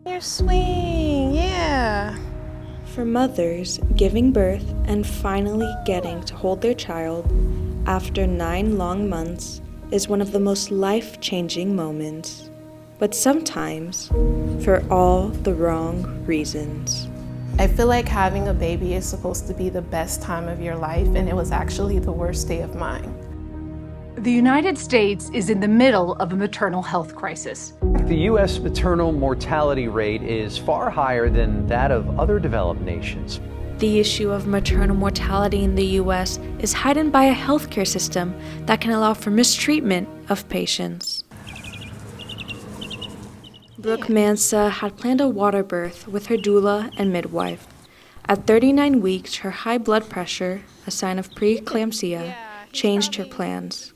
You're sweet, yeah. For mothers, giving birth and finally getting to hold their child after 9 long months is one of the most life-changing moments, but sometimes for all the wrong reasons. I feel like having a baby is supposed to be the best time of your life, and it was actually the worst day of mine. The United States is in the middle of a maternal health crisis. The U.S. maternal mortality rate is far higher than that of other developed nations. The issue of maternal mortality in the U.S. is heightened by a healthcare system that can allow for mistreatment of patients. Brooke Mansa had planned a water birth with her doula and midwife. At 39 weeks, her high blood pressure, a sign of preeclampsia, changed her plans.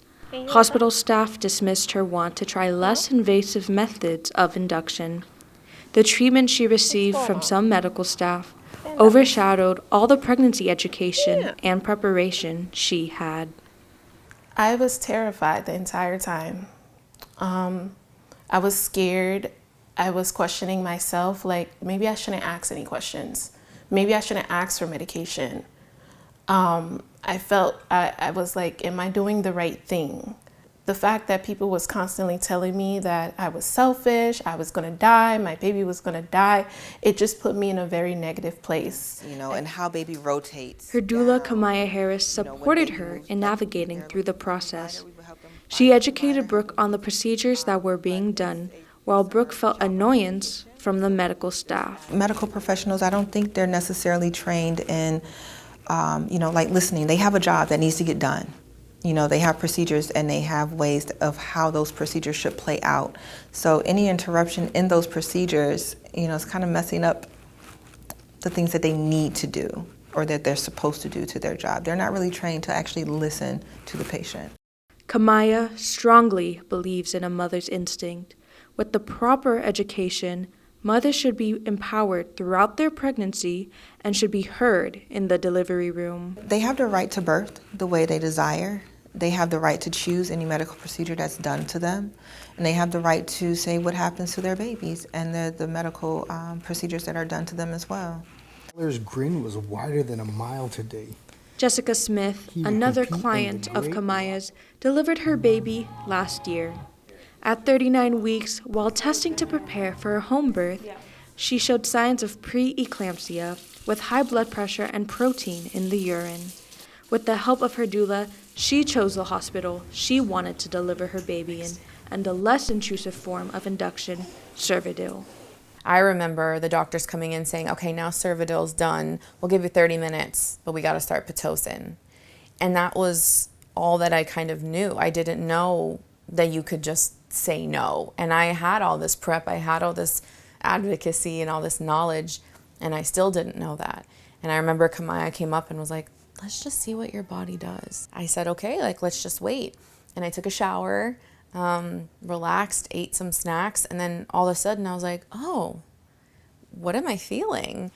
Hospital staff dismissed her want to try less invasive methods of induction. The treatment she received from some medical staff overshadowed all the pregnancy education and preparation she had. I was terrified the entire time. I was scared. I was questioning myself, like maybe I shouldn't ask any questions. Maybe I shouldn't ask for medication. I felt, I was like, am I doing the right thing? The fact that people was constantly telling me that I was selfish, I was gonna die, my baby was gonna die, it just put me in a very negative place. And how baby rotates. Her doula, Kamaya Harris, supported her in navigating through the process. She educated Brooke on the procedures that were being done, while Brooke felt annoyance from the medical staff. Medical professionals, I don't think they're necessarily trained in like listening. They have a job that needs to get done. They have procedures and they have ways of how those procedures should play out. So any interruption in those procedures, is kind of messing up the things that they need to do or that they're supposed to do to their job. They're not really trained to actually listen to the patient. Kamaya strongly believes in a mother's instinct. With the proper education, mothers should be empowered throughout their pregnancy and should be heard in the delivery room. They have the right to birth the way they desire. They have the right to choose any medical procedure that's done to them. And they have the right to say what happens to their babies and the medical procedures that are done to them as well. Claire's grin was wider than a mile today. Jessica Smith, another client of Kamaya's, delivered her baby last year. At 39 weeks, while testing to prepare for a home birth, she showed signs of preeclampsia with high blood pressure and protein in the urine. With the help of her doula, she chose the hospital she wanted to deliver her baby in and a less intrusive form of induction, Cervidil. I remember the doctors coming in saying, okay, now Cervidil's done. We'll give you 30 minutes, but we got to start Pitocin. And that was all that I kind of knew. I didn't know that you could just say no. And I had all this prep, I had all this advocacy and all this knowledge, and I still didn't know that. And I remember Kamaya came up and was like, let's just see what your body does. I said, okay, let's just wait. And I took a shower, relaxed, ate some snacks, and then all of a sudden I was like, oh, what am I feeling?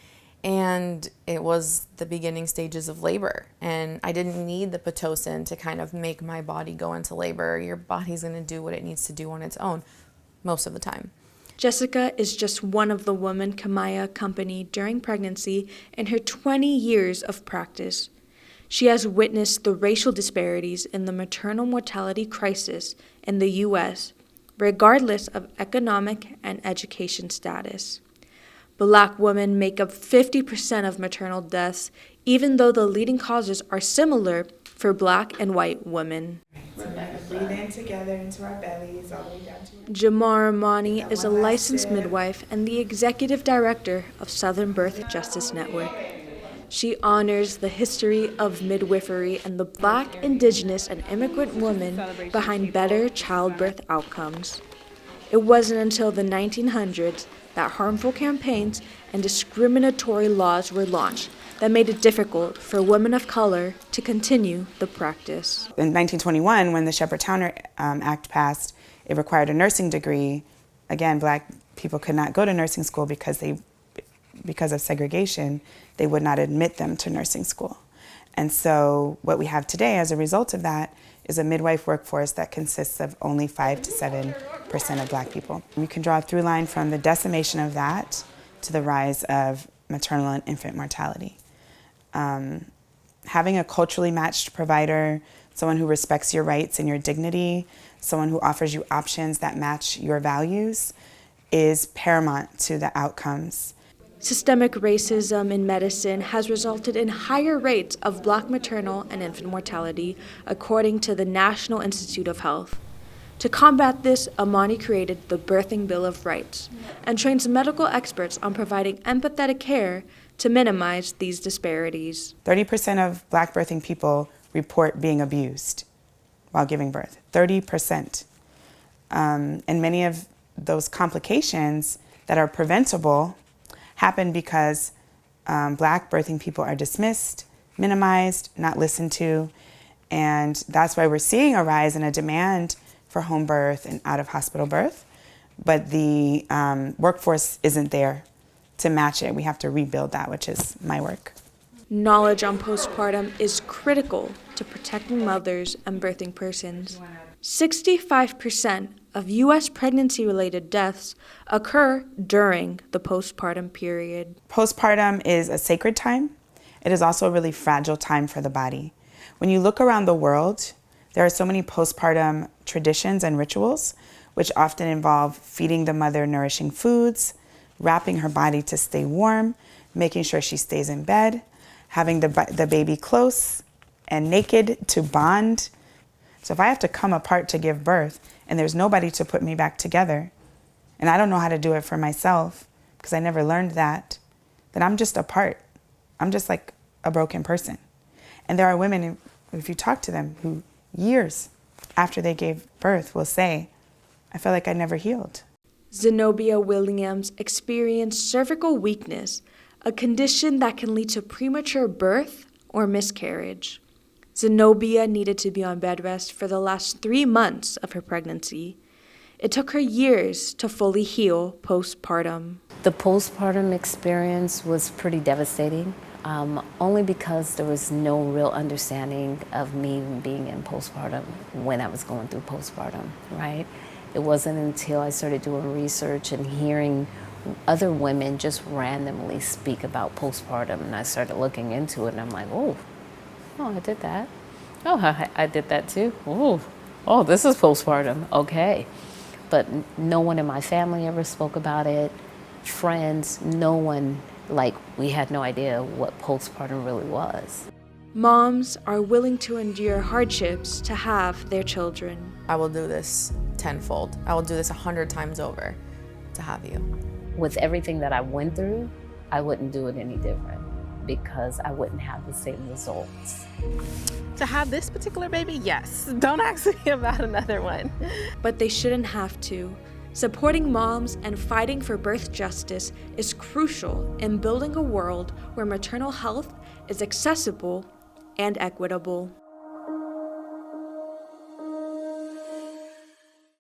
And it was the beginning stages of labor. And I didn't need the Pitocin to kind of make my body go into labor. Your body's gonna do what it needs to do on its own, most of the time. Jessica is just one of the women Kamaya accompanied during pregnancy in her 20 years of practice. She has witnessed the racial disparities in the maternal mortality crisis in the U.S., regardless of economic and education status. Black women make up 50% of maternal deaths, even though the leading causes are similar for Black and white women. Breathe in together into our bellies, all the way down to Jamar Amani is a licensed midwife and the executive director of Southern Birth Justice Network. She honors the history of midwifery and the Black, Indigenous, and immigrant women behind better childbirth outcomes. It wasn't until the 1900s that harmful campaigns and discriminatory laws were launched that made it difficult for women of color to continue the practice. In 1921, when the Shepard-Towner Act passed, it required a nursing degree. Again, Black people could not go to nursing school because of segregation. They would not admit them to nursing school. And so what we have today as a result of that is a midwife workforce that consists of only 5 to 7 30% of Black people. You can draw a through line from the decimation of that to the rise of maternal and infant mortality. Having a culturally matched provider, someone who respects your rights and your dignity, someone who offers you options that match your values, is paramount to the outcomes. Systemic racism in medicine has resulted in higher rates of Black maternal and infant mortality, according to the National Institute of Health. To combat this, Amani created the Birthing Bill of Rights and trains medical experts on providing empathetic care to minimize these disparities. 30% of Black birthing people report being abused while giving birth. 30%. And many of those complications that are preventable happen because Black birthing people are dismissed, minimized, not listened to, and that's why we're seeing a rise in a demand for home birth and out-of-hospital birth, but the workforce isn't there to match it. We have to rebuild that, which is my work. Knowledge on postpartum is critical to protecting mothers and birthing persons. 65% of U.S. pregnancy-related deaths occur during the postpartum period. Postpartum is a sacred time. It is also a really fragile time for the body. When you look around the world, there are so many postpartum traditions and rituals, which often involve feeding the mother nourishing foods, wrapping her body to stay warm, making sure she stays in bed, having the baby close and naked to bond. So if I have to come apart to give birth and there's nobody to put me back together, and I don't know how to do it for myself because I never learned that, then I'm just apart. I'm just like a broken person. And there are women, if you talk to them, who years after they gave birth will say, I feel like I never healed. Zenobia Williams experienced cervical weakness, a condition that can lead to premature birth or miscarriage. Zenobia needed to be on bed rest for the last 3 months of her pregnancy. It took her years to fully heal postpartum. The postpartum experience was pretty devastating, only because there was no real understanding of me being in postpartum when I was going through postpartum, right? It wasn't until I started doing research and hearing other women just randomly speak about postpartum, and I started looking into it, and I'm like, oh, I did that. Oh, I did that too. Oh, this is postpartum. Okay. But no one in my family ever spoke about it. Friends, no one, we had no idea what postpartum really was. Moms are willing to endure hardships to have their children. I will do this tenfold. I will do this 100 times over to have you. With everything that I went through, I wouldn't do it any different because I wouldn't have the same results. To have this particular baby, yes. Don't ask me about another one. But they shouldn't have to. Supporting moms and fighting for birth justice is crucial in building a world where maternal health is accessible and equitable.